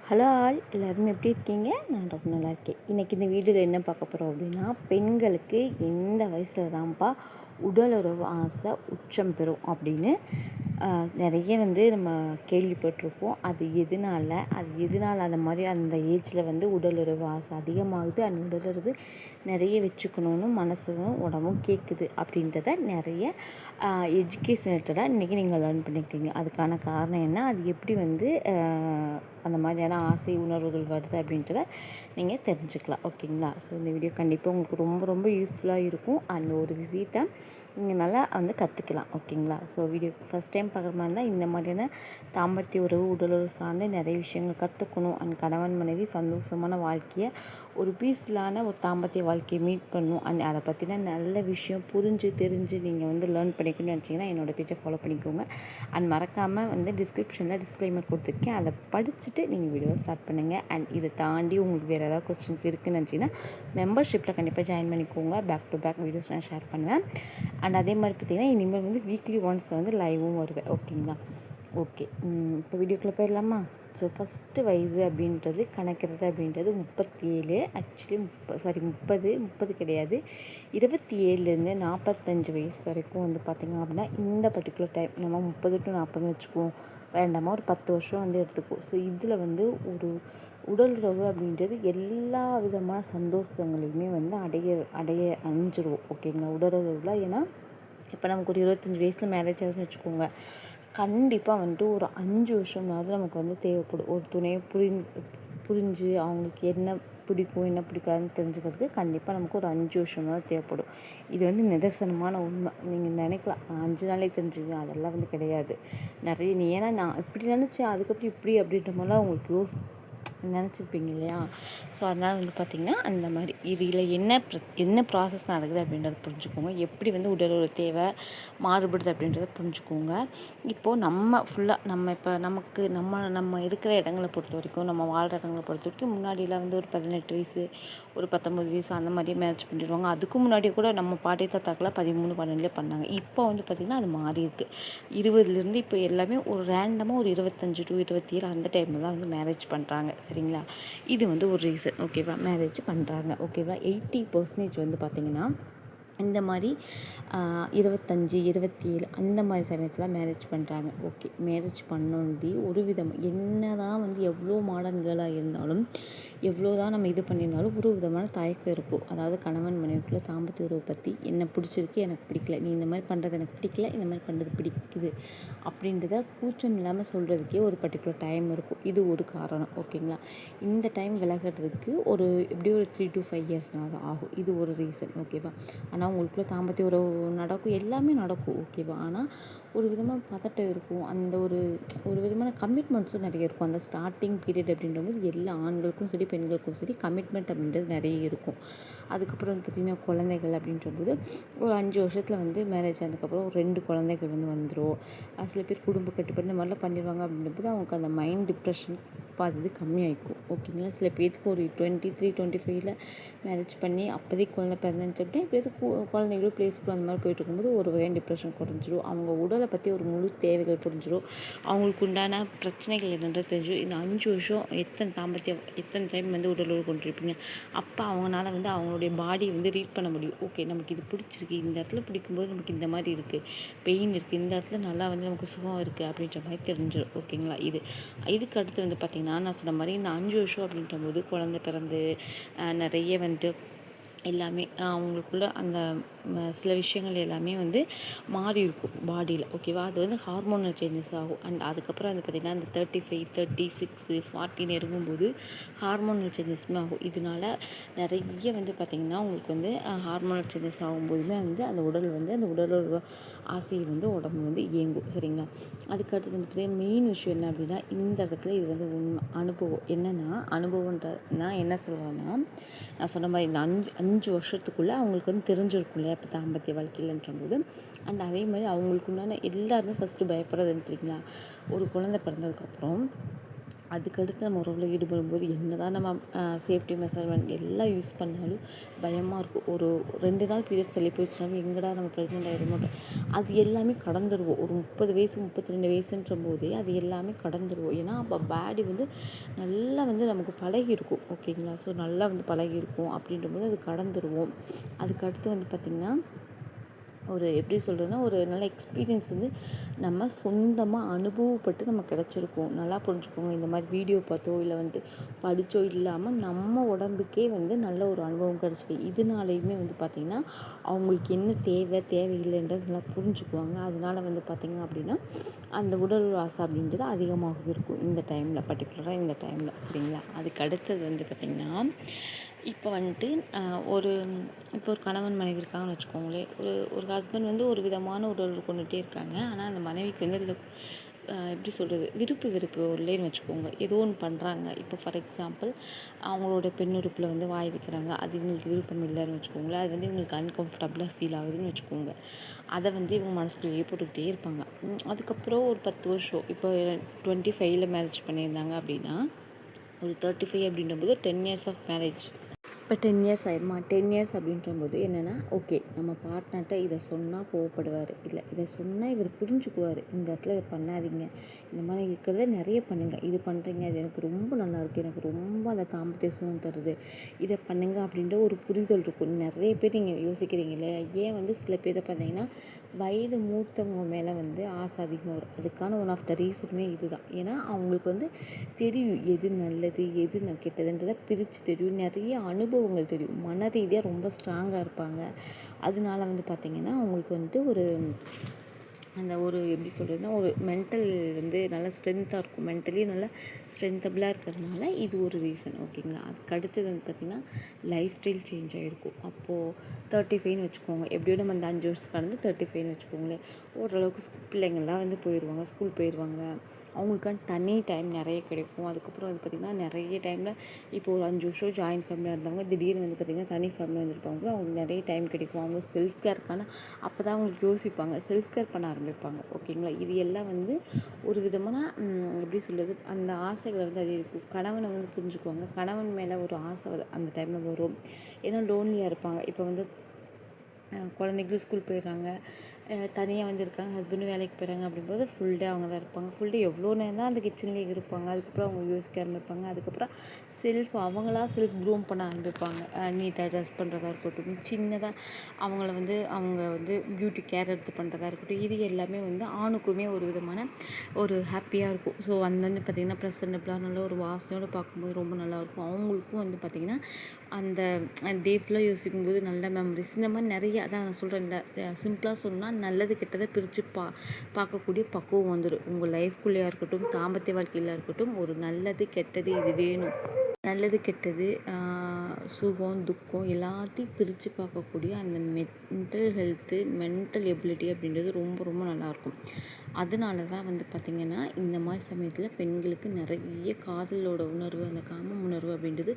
Hello all, எல்லோரும் எப்படி இருக்கீங்க? நான் ரொம்ப நல்லா இருக்கேன். இன்றைக்கி இந்த வீடியோவில் என்ன பார்க்க போகிறோம் அப்படின்னா, பெண்களுக்கு எந்த வயசில் தான்ப்பா உடலுறவு ஆசை உச்சம் பெறும் அப்படின்னு நிறைய நம்ம கேள்விப்பட்டிருப்போம். அது எதனால் அந்த மாதிரி அந்த ஏஜில் உடலுறவு ஆசை அதிகமாகுது, அந்த உடலுறவு நிறைய வச்சுக்கணுன்னு மனசும் உடம்பும் கேட்குது அப்படின்றத நிறைய எஜுகேஷனேட்டடாக இன்றைக்கி நீங்கள் லேர்ன் பண்ணிக்கிறீங்க. அதுக்கான காரணம் என்ன, அது எப்படி அந்த மாதிரியான ஆசை உணர்வுகள் வருது அப்படின்றத நீங்கள் தெரிஞ்சுக்கலாம். ஓகேங்களா? ஸோ இந்த வீடியோ கண்டிப்பாக உங்களுக்கு ரொம்ப ரொம்ப யூஸ்ஃபுல்லாக இருக்கும். அந்த ஒரு விஷயத்தை நீங்கள் நல்லா கற்றுக்கலாம். ஓகேங்களா? ஸோ வீடியோ ஃபஸ்ட் டைம் பார்க்குற மாதிரி இருந்தால் இந்த மாதிரியான தாம்பத்திய உறவு உடலுறவு சார்ந்து நிறைய விஷயங்கள் கற்றுக்கணும். அண்ட் கணவன் மனைவி சந்தோஷமான வாழ்க்கையை ஒரு பீஸ்ஃபுல்லான ஒரு தாம்பத்திய வாழ்க்கையை மீட் பண்ணணும். அண்ட் அதை பற்றின நல்ல விஷயம் தெரிஞ்சு நீங்கள் லேர்ன் பண்ணிக்கணும்னு நினச்சிங்கன்னா என்னோடய பேஜை ஃபாலோ பண்ணிக்கோங்க. அண்ட் மறக்காமல் டிஸ்கிரிப்ஷனில் டிஸ்க்ளைமர் கொடுத்துருக்கேன், அதை படிச்சுட்டு நீங்கள் வீடியோவை ஸ்டார்ட் பண்ணுங்கள். அண்ட் இதை தாண்டி உங்களுக்கு வேறு ஏதாவது கொஸ்டின்ஸ் இருக்குதுன்னு நினச்சிங்கன்னா மெம்பர்ஷிப்பில் கண்டிப்பாக ஜாயின் பண்ணிக்கோங்க. பேக் டு பேக் வீடியோஸ் நான் ஷேர் பண்ணுவேன். அண்ட் அதே மாதிரி பார்த்திங்கன்னா இனிமேல் வீக்லி ஒன்ஸ் லைவும் வருவேன். ஓகேங்களா? ஓகே, இப்போ வீடியோக்குள்ளே போயிடலாமா? ஸோ ஃபஸ்ட்டு வயது அப்படின்றது கணக்கிறது அப்படின்றது 37, ஆக்சுவலி 30 கிடையாது, 27லேருந்து 45 வயசு வரைக்கும் பார்த்திங்க அப்படின்னா இந்த பர்டிகுலர் டைம் நம்ம 30 to 40 வச்சுக்குவோம். ரேண்டமாக ஒரு 10 வருஷம் எடுத்துக்குவோம். ஸோ இதில் ஒரு உடலுறவு அப்படின்றது எல்லா விதமான சந்தோஷங்களையுமே அடைஞ்சிருவோம். ஓகேங்களா? உடலுறவில் ஏன்னா இப்போ நமக்கு ஒரு 25 வயசில் மேரேஜ் ஆகுதுன்னு வச்சுக்கோங்க, கண்டிப்பாக ஒரு 5 வருஷமாவது நமக்கு தேவைப்படும். ஒரு துணையை புரிஞ்சு அவங்களுக்கு என்ன பிடிக்கும் என்ன பிடிக்காதுன்னு தெரிஞ்சுக்கிறதுக்கு கண்டிப்பாக நமக்கு ஒரு 5 வருஷமாவது தேவைப்படும். இது நிதர்சனமான உண்மை. நீங்கள் நினைக்கலாம் நான் 5 நாளே தெரிஞ்சுக்குவேன், அதெல்லாம் கிடையாது. நிறைய ஏன்னா நான் இப்படி நினச்சேன் அதுக்கப்புறம் இப்படி அப்படின்ற மாதிரிலாம் உங்களுக்கு நினச்சிருப்பீங்க இல்லையா? ஸோ அதனால் பார்த்திங்கன்னா அந்த மாதிரி இதில் என்ன ப்ராசஸ் நடக்குது அப்படின்றத புரிஞ்சுக்கோங்க. எப்படி உடலுறவு தேவை மாறுபடுது அப்படின்றத புரிஞ்சுக்கோங்க. இப்போது நம்ம இருக்கிற இடங்களை பொறுத்த வரைக்கும், நம்ம வாழ்கிற இடங்களை பொறுத்த வரைக்கும் முன்னாடியெல்லாம் ஒரு 18 வயசு ஒரு 19 வயசு அந்த மாதிரியே மேரேஜ் பண்ணிடுவாங்க. அதுக்கு முன்னாடியே கூட நம்ம பாட்டி தாத்தாக்கெல்லாம் 13, 12 பண்ணாங்க. இப்போ பார்த்திங்கன்னா அது மாறி இருக்குது. 20லேருந்து இப்போ எல்லாமே ஒரு ரேண்டமாக ஒரு 25 to 27 அந்த டைமில் தான் மேரேஜ் பண்ணுறாங்க. சரிங்களா? இது ஒரு ரீசன். ஓகேவா? மேரேஜ் பண்ணுறாங்க. ஓகேவா? 80% பார்த்திங்கன்னா இந்த மாதிரி 25, 27 அந்த மாதிரி சமயத்தில் மேரேஜ் பண்ணுறாங்க. ஓகே, மேரேஜ் பண்ணோண்டி ஒரு விதம் என்ன தான் எவ்வளோ மாடர்ன் கேர்ளாக இருந்தாலும், எவ்வளோ தான் நம்ம இது பண்ணியிருந்தாலும் ஒரு விதமான தயக்கம் இருக்கும். அதாவது கணவன் மனைவிக்குள்ளே தாம்பத்திய உறவை பற்றி என்ன பிடிச்சிருக்கு எனக்கு பிடிக்கல, நீ இந்த மாதிரி பண்ணுறது எனக்கு பிடிக்கல, இந்த மாதிரி பண்ணுறது பிடிக்குது அப்படின்றத கூச்சம் இல்லாமல் சொல்கிறதுக்கே ஒரு பர்டிகுலர் டைம் இருக்கும். இது ஒரு காரணம். ஓகேங்களா? இந்த டைம் விலகிறதுக்கு எப்படி ஒரு 3 to 5 இயர்ஸ்னாவது ஆகும். இது ஒரு ரீசன். ஓகேவா? ஆனால் உங்களுக்குள்ளே தாம்பத்திய உறவு நடக்கும், எல்லாமே நடக்கும். ஓகேவா? ஆனால் ஒரு விதமான பதட்டம் இருக்கும். அந்த ஒரு விதமான கமிட்மெண்ட்ஸும் நிறைய இருக்கும். அந்த ஸ்டார்டிங் பீரியட் அப்படின்றபோது எல்லா ஆண்களுக்கும் சரி பெண்களுக்கும் சரி கமிட்மெண்ட் அப்படின்றது நிறைய இருக்கும். அதுக்கப்புறம் பார்த்திங்கன்னா குழந்தைகள் அப்படின்றபோது ஒரு 5 வருஷத்தில் மேரேஜ் ஆனதுக்கப்புறம் ஒரு 2 குழந்தைகள் வந்துடும். சில பேர் குடும்ப கட்டுப்பாடு இந்த மாதிரிலாம் பண்ணிடுவாங்க அப்படின்றபோது அவங்களுக்கு அந்த மைண்ட் டிப்ரெஷன் பாதி கம்மியாகிக்கும். ஓகேங்களா? சில பேருக்கு ஒரு 23, 25ல் மேரேஜ் பண்ணி அப்போதைக்கு குழந்தை பிறந்துச்சு அப்படின்னா எப்படியாவது குழந்தைங்களும் ப்ளே ஸ்கூல் அந்த மாதிரி போயிட்டு இருக்கும்போது ஒரு வகையான டிப்ரெஷன் குறைஞ்சிரும். அவங்க உடலை பற்றி ஒரு முழு தேவைகள் புரிஞ்சிடும். அவங்களுக்கு உண்டான பிரச்சனைகள் என்னன்றது தெரிஞ்சிடும். இந்த 5 வருஷம் எத்தனை டைம் உடலுறவு கொண்டிருப்பீங்க, அப்போ அவங்களால அவங்களுடைய பாடி ரீட் பண்ண முடியும். ஓகே, நமக்கு இது பிடிச்சிருக்கு, இந்த இடத்துல பிடிக்கும்போது நமக்கு இந்த மாதிரி இருக்குது, பெயின் இருக்குது, இந்த இடத்துல நல்லா நமக்கு சுகம் இருக்குது அப்படின்ற மாதிரி தெரிஞ்சிடும். ஓகேங்களா? இதுக்கு அடுத்து பார்த்திங்கன்னா நான் சொன்ன மாதிரி இந்த 5 வருஷம் அப்படின்ற போது குழந்தை பிறந்து நிறைய எல்லாமே அவங்களுக்குள்ள அந்த சில விஷயங்கள் எல்லாமே மாறி இருக்கும் பாடியில். ஓகேவா? அது ஹார்மோனல் சேஞ்சஸ் ஆகும். அண்ட் அதுக்கப்புறம் பார்த்திங்கன்னா அந்த 35, 36, 40 நெருங்கும்போது ஹார்மோனல் சேஞ்சஸுமே ஆகும். இதனால நிறைய பார்த்திங்கன்னா உங்களுக்கு ஹார்மோனல் சேஞ்சஸ் ஆகும்போதுமே அந்த உடல் அந்த உடலோட ஆசையை உடம்பு இயங்கும். சரிங்களா? அதுக்கடுத்து பார்த்திங்கன்னா மெயின் விஷயம் என்ன அப்படின்னா இந்த இடத்துல இது உண்மை அனுபவம். என்னென்னா அனுபவன்ற நான் என்ன சொல்கிறேன்னா, நான் சொன்ன மாதிரி இந்த 5 வருஷத்துக்குள்ளே அவங்களுக்கு தெரிஞ்சிருக்கும் இல்லையா இப்போ தாம்பத்திய வாழ்க்கையிலன்றபோது. அண்ட் அதே மாதிரி அவங்களுக்கு உண்டான எல்லாருமே ஃபஸ்ட்டு பயப்படுறதுன்றீங்களா, ஒரு குழந்தை பிறந்ததுக்கப்புறம் அதுக்கடுத்து நம்ம உறவில் ஈடுபடும்போது என்ன தான் நம்ம சேஃப்டி மெஷர்மெண்ட் எல்லாம் யூஸ் பண்ணாலும் பயமாக இருக்கும். ஒரு 2 நாள் பீரியட்ஸ் தள்ளி போயிடுச்சுனாலும் எங்கடா நம்ம ப்ரெக்னென்ட் ஆகிடுமோ, அது எல்லாமே கடந்துருவோம். ஒரு 30 வயசு 32 வயசுன்ற போதே அது எல்லாமே கடந்துருவோம். ஏன்னா அப்போ பாடி வந்து நல்லா வந்து நமக்கு பழகியிருக்கும். ஓகேங்களா? ஸோ நல்லா வந்து பழகியிருக்கும். அப்படின்றபோது அது கடந்துருவோம். அதுக்கடுத்து வந்து பார்த்திங்கன்னா ஒரு எப்படி சொல்கிறதுனா ஒரு நல்ல எக்ஸ்பீரியன்ஸ் வந்து நம்ம சொந்தமாக அனுபவப்பட்டு நம்ம கிடச்சிருக்கோம். நல்லா புரிஞ்சுக்கோங்க. இந்த மாதிரி வீடியோ பார்த்தோ இல்லை வந்துட்டு படித்தோ இல்லாமல் நம்ம உடம்புக்கே வந்து நல்ல ஒரு அனுபவம் கிடச்சிருக்கு. இதனாலேயுமே வந்து பார்த்திங்கன்னா அவங்களுக்கு என்ன தேவை தேவையில்லைன்றது நல்லா புரிஞ்சுக்குவாங்க. அதனால வந்து பார்த்திங்க அப்படின்னா அந்த உடல் ஆசை அப்படின்றது அதிகமாக இருக்கும் இந்த டைமில், பர்டிகுலராக இந்த டைமில். சரிங்களா? அதுக்கு அடுத்தது வந்து பார்த்திங்கன்னா இப்போ வந்துட்டு ஒரு இப்போ ஒரு கணவன் மனைவி இருக்காங்கன்னு வச்சுக்கோங்களேன். ஒரு ஒரு ஹஸ்பண்ட் வந்து ஒரு விதமான உறவு கொண்டுகிட்டே இருக்காங்க. ஆனால் அந்த மனைவிக்கு வந்து அதில் எப்படி சொல்கிறது, வெறுப்பு இல்லைன்னு வச்சுக்கோங்க. ஏதோ ஒன்று பண்ணுறாங்க. இப்போ ஃபார் எக்ஸாம்பிள் அவங்களோட பெண்ணுறுப்பில் வந்து வாய் வைக்கிறாங்க. அது இவங்களுக்கு விருப்பம் இல்லைன்னு வச்சுக்கோங்களேன். அது வந்து இவங்களுக்கு அன்கம்ஃபர்டபுளாக ஃபீல் ஆகுதுன்னு வச்சுக்கோங்க. அதை வந்து இவங்க மனசுக்குள்ளேயே போட்டுக்கிட்டே இருப்பாங்க. அதுக்கப்புறம் ஒரு 10 வருஷம் இப்போ 25ல் மேரேஜ் பண்ணியிருந்தாங்க அப்படின்னா ஒரு 35 அப்படின்றபோது 10 இயர்ஸ் ஆஃப் மேரேஜ். இப்போ 10 இயர்ஸ் ஆயிடுமா? 10 இயர்ஸ் அப்படின்றபோது என்னென்னா, ஓகே நம்ம பார்ட்னர்கிட்ட இதை சொன்னால் கோவப்படுவார், இல்லை இதை சொன்னால் இவர் புரிஞ்சுக்குவார், இந்த இடத்துல இதை பண்ணாதீங்க, இந்த மாதிரி இருக்கிறத நிறைய பண்ணுங்கள், இது பண்ணுறீங்க, இது எனக்கு ரொம்ப நல்லாயிருக்கு, எனக்கு ரொம்ப அந்த தாம்பத்திய சுகம் தருது, இதை பண்ணுங்கள் அப்படின்ற ஒரு புரிதல் இருக்கும். நிறைய பேர் நீங்கள் யோசிக்கிறீங்களே, ஏன் வந்து சில பேரை பார்த்தீங்கன்னா வயது மூத்தவங்க மேலே வந்து ஆசை அதிகமாக வரும். அதுக்கான ஒன் ஆஃப் த ரீசனுமே இதுதான். ஏன்னா அவங்களுக்கு வந்து தெரியும் எது நல்லது எது கெட்டதுன்றதை பிரித்து தெரியும். நிறைய அனுபவங்கள் தெரியும். மன ரீதியாக ரொம்ப ஸ்ட்ராங்காக இருப்பாங்க. அதனால வந்து பார்த்திங்கன்னா அவங்களுக்கு வந்துட்டு ஒரு அந்த ஒரு எப்படி சொல்கிறதுனா ஒரு மென்டல் வந்து நல்லா ஸ்ட்ரென்த்தாக இருக்கும். மென்டலி நல்லா ஸ்ட்ரென்த்தபிளாக இருக்கிறதுனால இது ஒரு ரீசன். ஓகேங்களா? அதுக்கு அடுத்தது வந்து பார்த்திங்கன்னா லைஃப் ஸ்டைல் சேஞ்ச் ஆகிருக்கும். அப்போது 35ன்னு வச்சுக்கோங்க. எப்படியோ நம்ம அந்த 5 வருஷம் கடந்து 35ன்னு வச்சுக்கோங்களேன். ஓரளவுக்கு பிள்ளைங்கள்லாம் வந்து போயிடுவாங்க, ஸ்கூல் போயிடுவாங்க. அவங்களுக்கான தனி டைம் நிறைய கிடைக்கும். அதுக்கப்புறம் வந்து பார்த்திங்கன்னா நிறைய டைமில் இப்போ ஒரு 5 வருஷம் ஜாயின்ட் ஃபேமிலியாக இருந்தவங்க திடீர்னு வந்து பார்த்திங்கன்னா தனி ஃபேமிலி வந்துருப்பாங்க. அவங்களுக்கு நிறைய டைம் கிடைக்கும். அவங்க செல்ஃப் கேருக்கான அப்போ தான் அவங்களுக்கு யோசிப்பாங்க, செல்ஃப் கேர் பண்ண ஆரம்பிப்பாங்க. ஓகேங்களா? இது எல்லாம் வந்து ஒரு விதமான எப்படி சொல்கிறது, அந்த ஆசைகளை வந்து அது இருக்கும். கணவனை வந்து புரிஞ்சுக்குவாங்க. கணவன் மேலே ஒரு ஆசை அந்த டைமில் வரும். ஏன்னா லோன்லியாக இருப்பாங்க. இப்போ வந்து குழந்தைங்களும் ஸ்கூல் போயிடுறாங்க, தனியாக வந்து இருக்காங்க, ஹஸ்பண்டும் வேலைக்கு போயிடுறாங்க. அப்படிங்கும்போது ஃபுல் டே அவங்க தான் இருப்பாங்க. ஃபுல் டே எவ்வளோ நேரம் தான் அந்த கிச்சன்லேயே இருப்பாங்க. அதுக்கப்புறம் அவங்க யோசிக்க ஆரம்பிப்பாங்க. அதுக்கப்புறம் அவங்களா செல்ஃப் க்ரூம் பண்ண ஆரம்பிப்பாங்க. நீட்டாக ட்ரெஸ் பண்ணுறதா இருக்கட்டும், சின்னதாக அவங்கள வந்து அவங்க வந்து பியூட்டி கேர் எடுத்து பண்ணுறதா இருக்கட்டும், இது எல்லாமே வந்து ஆணுக்குமே ஒரு விதமான ஒரு ஹாப்பியாக இருக்கும். ஸோ அந்த வந்து பார்த்திங்கன்னா ப்ரெசன்டபுளாக நல்ல ஒரு வாசனையோடு பார்க்கும்போது ரொம்ப நல்லாயிருக்கும். அவங்களுக்கும் வந்து பார்த்திங்கன்னா அந்த டே ஃபுல்லாக யோசிக்கும்போது நல்ல மெமரிஸ் இந்த மாதிரி நிறைய, அதான் நான் சொல்கிறேன்ல, சிம்பிளாக சொன்னால் நல்லது கெட்டதை பிரித்து பார்க்கக்கூடிய பக்குவம் வந்துடும். உங்கள் லைஃப்குள்ளேயா இருக்கட்டும், தாம்பத்திய வாழ்க்கையில் இருக்கட்டும், ஒரு நல்லது கெட்டது இது வேணும். நல்லது கெட்டது சுகம் துக்கம் எல்லாத்தையும் பிரித்து பார்க்கக்கூடிய அந்த மென்டல் ஹெல்த்து, மென்டல் எபிலிட்டி அப்படின்றது ரொம்ப ரொம்ப நல்லாயிருக்கும். அதனால தான் வந்து பார்த்திங்கன்னா இந்த மாதிரி சமயத்தில் பெண்களுக்கு நிறைய காதலோட உணர்வு, அந்த காம உணர்வு அப்படின்றது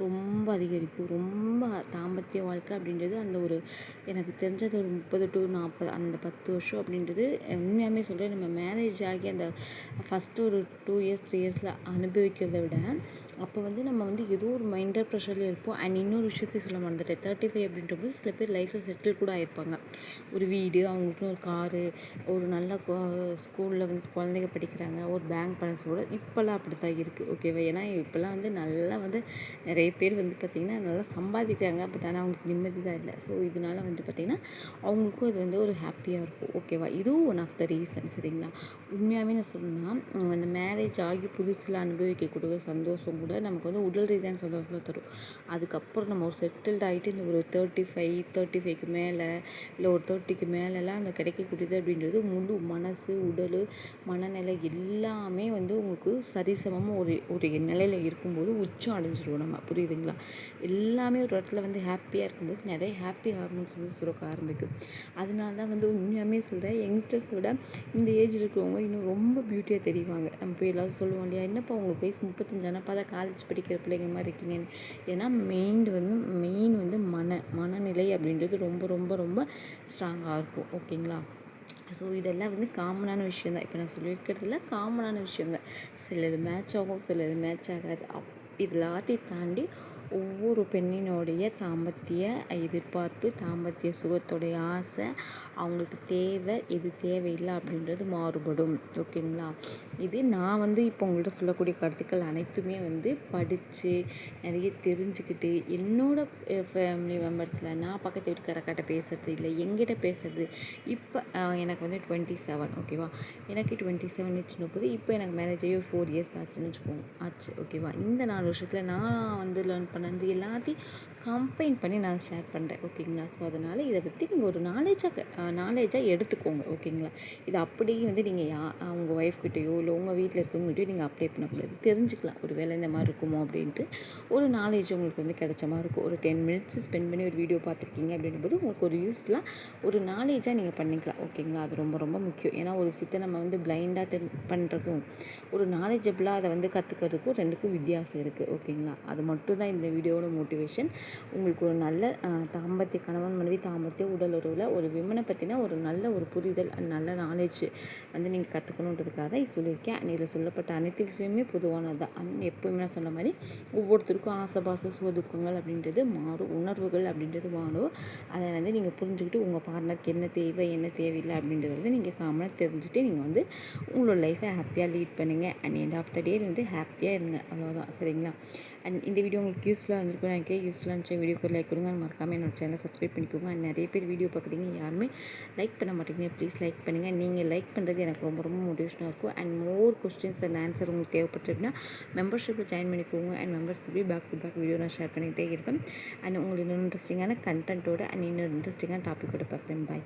ரொம்ப அதிகரிக்கும். ரொம்ப தாம்பத்திய வாழ்க்கை அப்படின்றது அந்த ஒரு எனக்கு தெரிஞ்சது ஒரு 30 to 40 அந்த 10 வருஷம் அப்படின்றது உண்மையாகவே சொல்கிறேன். நம்ம மேரேஜ் ஆகி அந்த ஃபஸ்ட்டு ஒரு 2 இயர்ஸ் 3 இயர்ஸில் அனுபவிக்கிறத விட அப்போ வந்து நம்ம வந்து ஏதோ ஒரு மைண்டல் ப்ரெஷரில் இருப்போம். அண்ட் இன்னொரு விஷயத்தையும் சொல்ல மறந்துட்டேன். 35 அப்படின்றபோது சில பேர் லைஃப்பில் செட்டில் கூட ஆகிருப்பாங்க. ஒரு வீடு, அவங்களுக்குன்னு ஒரு காரு, ஒரு நல்ல ஸ்கூலில் வந்து குழந்தைங்க படிக்கிறாங்க, ஒரு பேங்க் பேலன்ஸ் கூட இப்போல்லாம் அப்படி தான் இருக்குது. ஓகேவா? ஏன்னா இப்போல்லாம் வந்து நல்லா வந்து நிறைய பேர் வந்து பார்த்திங்கன்னா நல்லா சம்பாதிக்கிறாங்க. பட் ஆனால் அவங்களுக்கு நிம்மதி தான் இல்லை. ஸோ இதனால் வந்து பார்த்திங்கன்னா அவங்களுக்கும் அது வந்து ஒரு ஹாப்பியாக இருக்கும். ஓகேவா? இதுவும் ஒன் ஆஃப் த ரீசன். சரிங்களா? உண்மையாகவே நான் சொல்லணும்னா அந்த மேரேஜ் ஆகி புதுசில் அனுபவிக்கக்கூடிய சந்தோஷம் கூட நமக்கு வந்து உடல் ரீதியான சந்தோஷம் தரும். அதுக்கப்புறம் நம்ம ஒரு செட்டில்ட் ஆகிட்டு இந்த ஒரு 35க்கு மேலே இல்லை ஒரு 30க்கு மேலெலாம் அந்த கிடைக்கக்கூடியது அப்படின்றது முழு மனசு, உடல், மனநிலை எல்லாமே வந்து உங்களுக்கு சரிசமமாக ஒரு ஒரு நிலையில் இருக்கும்போது உச்சம் அடைஞ்சிருவோம் நம்ம. புரியுதுங்களா? எல்லாமே ஒரு இடத்துல வந்து ஹாப்பியாக இருக்கும்போது நிறைய ஹாப்பி ஹார்மோன்ஸ் வந்து சுரக்க ஆரம்பிக்கும். அதனால தான் வந்து உண்மையாகவே சொல்கிறேன், யங்ஸ்டர்ஸை விட இந்த ஏஜ் இருக்கிறவங்க இன்னும் ரொம்ப பியூட்டியாக தெரிவாங்க. நம்ம போய் எல்லோரும் சொல்லுவோம் இல்லையா, என்னப்பா உங்களுக்கு வயசு 35 ஆனப்பா தான் காலேஜ் படிக்கிற பிள்ளைங்க மாதிரி இருக்கீங்கன்னு. ஏன்னா மெயின் வந்து மனநிலை அப்படின்றது ரொம்ப ரொம்ப ரொம்ப ஸ்ட்ராங்காக இருக்கும். ஓகேங்களா? ஸோ இதெல்லாம் வந்து காமனான விஷயம் தான். இப்போ நான் சொல்லியிருக்கிறதுல காமனான விஷயங்க. சிலது மேட்ச் ஆகும், சிலது மேட்ச் ஆகாது. இது எல்லாத்தையும் தாண்டி ஒவ்வொரு பெண்ணினுடைய தாம்பத்திய எதிர்பார்ப்பு, தாம்பத்திய சுகத்துடைய ஆசை, அவங்களுக்கு தேவை, எது தேவையில்லை அப்படின்றது மாறுபடும். ஓகேங்களா? இது நான் வந்து இப்போ உங்கள்கிட்ட சொல்லக்கூடிய கருத்துக்கள் அனைத்துமே வந்து படித்து நிறைய தெரிஞ்சுக்கிட்டு என்னோட ஃபேமிலி மெம்பர்ஸில் நான் பக்கத்து வீட்டுக்காரக்கிட்ட பேசுகிறது இல்லை, எங்கிட்ட பேசுகிறது. இப்போ எனக்கு வந்து 27 ஓகேவா? எனக்கு 27 வச்சுன்னு போது இப்போ எனக்கு மேரேஜ் ஆகி ஒரு 4 இயர்ஸ் ஆச்சுன்னு வச்சுக்கோங்க. ஆச்சு ஓகேவா? இந்த 4 வருஷத்தில் நான் வந்து லேர்ன் பண்ணது எல்லாத்தையும் கம்பைன் பண்ணி நான் ஷேர் பண்ணுறேன். ஓகேங்களா? ஸோ அதனால் இதை பற்றி நீங்கள் ஒரு நாலேஜாக எடுத்துக்கோங்க. ஓகேங்களா? இது அப்படியே வந்து நீங்கள் உங்கள் ஒய்ஃப்கிட்டையோ இல்லை உங்கள் வீட்டில் இருக்கவங்ககிட்டயோ நீங்கள் அப்ளை பண்ணக்கூடாது. தெரிஞ்சுக்கலாம் ஒரு வேளை இந்த மாதிரி இருக்குமோ அப்படின்ட்டு ஒரு நாலேஜ் உங்களுக்கு வந்து கிடைச்ச மாதிரி இருக்கும். ஒரு 10 மினிட்ஸ் ஸ்பெண்ட் பண்ணி ஒரு வீடியோ பார்த்துருக்கீங்க அப்படின்னும்போது உங்களுக்கு ஒரு யூஸ்ஃபுல்லாக ஒரு நாலேஜாக நீங்கள் பண்ணிக்கலாம். ஓகேங்களா? அது ரொம்ப ரொம்ப முக்கியம். ஏன்னா ஒரு விஷயத்தை நம்ம வந்து பிளைண்டாக பண்ணுறதுக்கும் ஒரு நாலேஜபிளாக அதை வந்து கற்றுக்கிறதுக்கும் 2க்கும் வித்தியாசம் இருக்குது. ஓகேங்களா? அது மட்டும் தான் இந்த வீடியோவோட மோட்டிவேஷன். உங்களுக்கு ஒரு நல்ல தாம்பத்திய கணவன் மனைவி தாம்பத்திய உடல் உறவில் ஒரு விமனை பற்றின ஒரு நல்ல ஒரு புரிதல் நல்ல நாலேஜ் வந்து நீங்கள் கற்றுக்கணுன்றதுக்காக தான் இது சொல்லியிருக்கேன். இதில் சொல்லப்பட்ட அனைத்து விஷயமே பொதுவானது தான். எப்போயுமே நான் சொன்ன மாதிரி ஒவ்வொருத்தருக்கும் ஆசைபாச சுகதுக்கங்கள் அப்படின்றது மாறும், உணர்வுகள் அப்படின்றது மாறும். அதை வந்து நீங்கள் புரிஞ்சுக்கிட்டு உங்கள் பார்ட்னருக்கு என்ன தேவை என்ன தேவையில்லை அப்படின்றத வந்து நீங்கள் காமனாக தெரிஞ்சுட்டு நீங்கள் வந்து உங்களோட லைஃப்பை ஹாப்பியாக லீட் பண்ணுங்கள். அண்ட் எண்ட் ஆஃப் த டே வந்து ஹாப்பியாக இருங்க. அவ்வளோதான். சரிங்களா? அண்ட் இந்த வீடியோ உங்களுக்கு யூஸ்ஃபுல்லாக இருந்திருக்கும் நினைக்கிறேன். யூஸ்ஃபுல்லாக இருந்துச்சு வீடியோக்கு லைக் கொடுங்க. மறக்காமல் என்னோட சேனலை சப்ஸ்கிரைப் பண்ணிக்கோங்க. அண்ட் நிறைய பேர் வீடியோ பார்க்குறீங்க, யாருமே லைக் பண்ண மாட்டேங்க. ப்ளீஸ் லைக் பண்ணுங்கள். நீங்கள் லைக் பண்ணுறது எனக்கு ரொம்ப ரொம்ப மோட்டிவேஷனாக இருக்கும். And more questions and answer உங்களுக்கு தேவைப்பட்டு அப்படின்னா மெம்பர்ஷிப்பில் ஜாயின் பண்ணிக்கோங்க. அண்ட் மெம்பர்ஸ்க்கு பேக் டு பேக் வீடியோ நான் ஷேர் பண்ணிகிட்டே இருப்பேன். அண்ட் உங்களுக்கு இன்னொரு இன்ட்ரெஸ்டிங்கான கண்டென்ட்டோட அண்ட் இன்னொரு இன்ட்ரெஸ்டிங்கான டாப்பிக்கோட பார்க்குறேன். பாய்.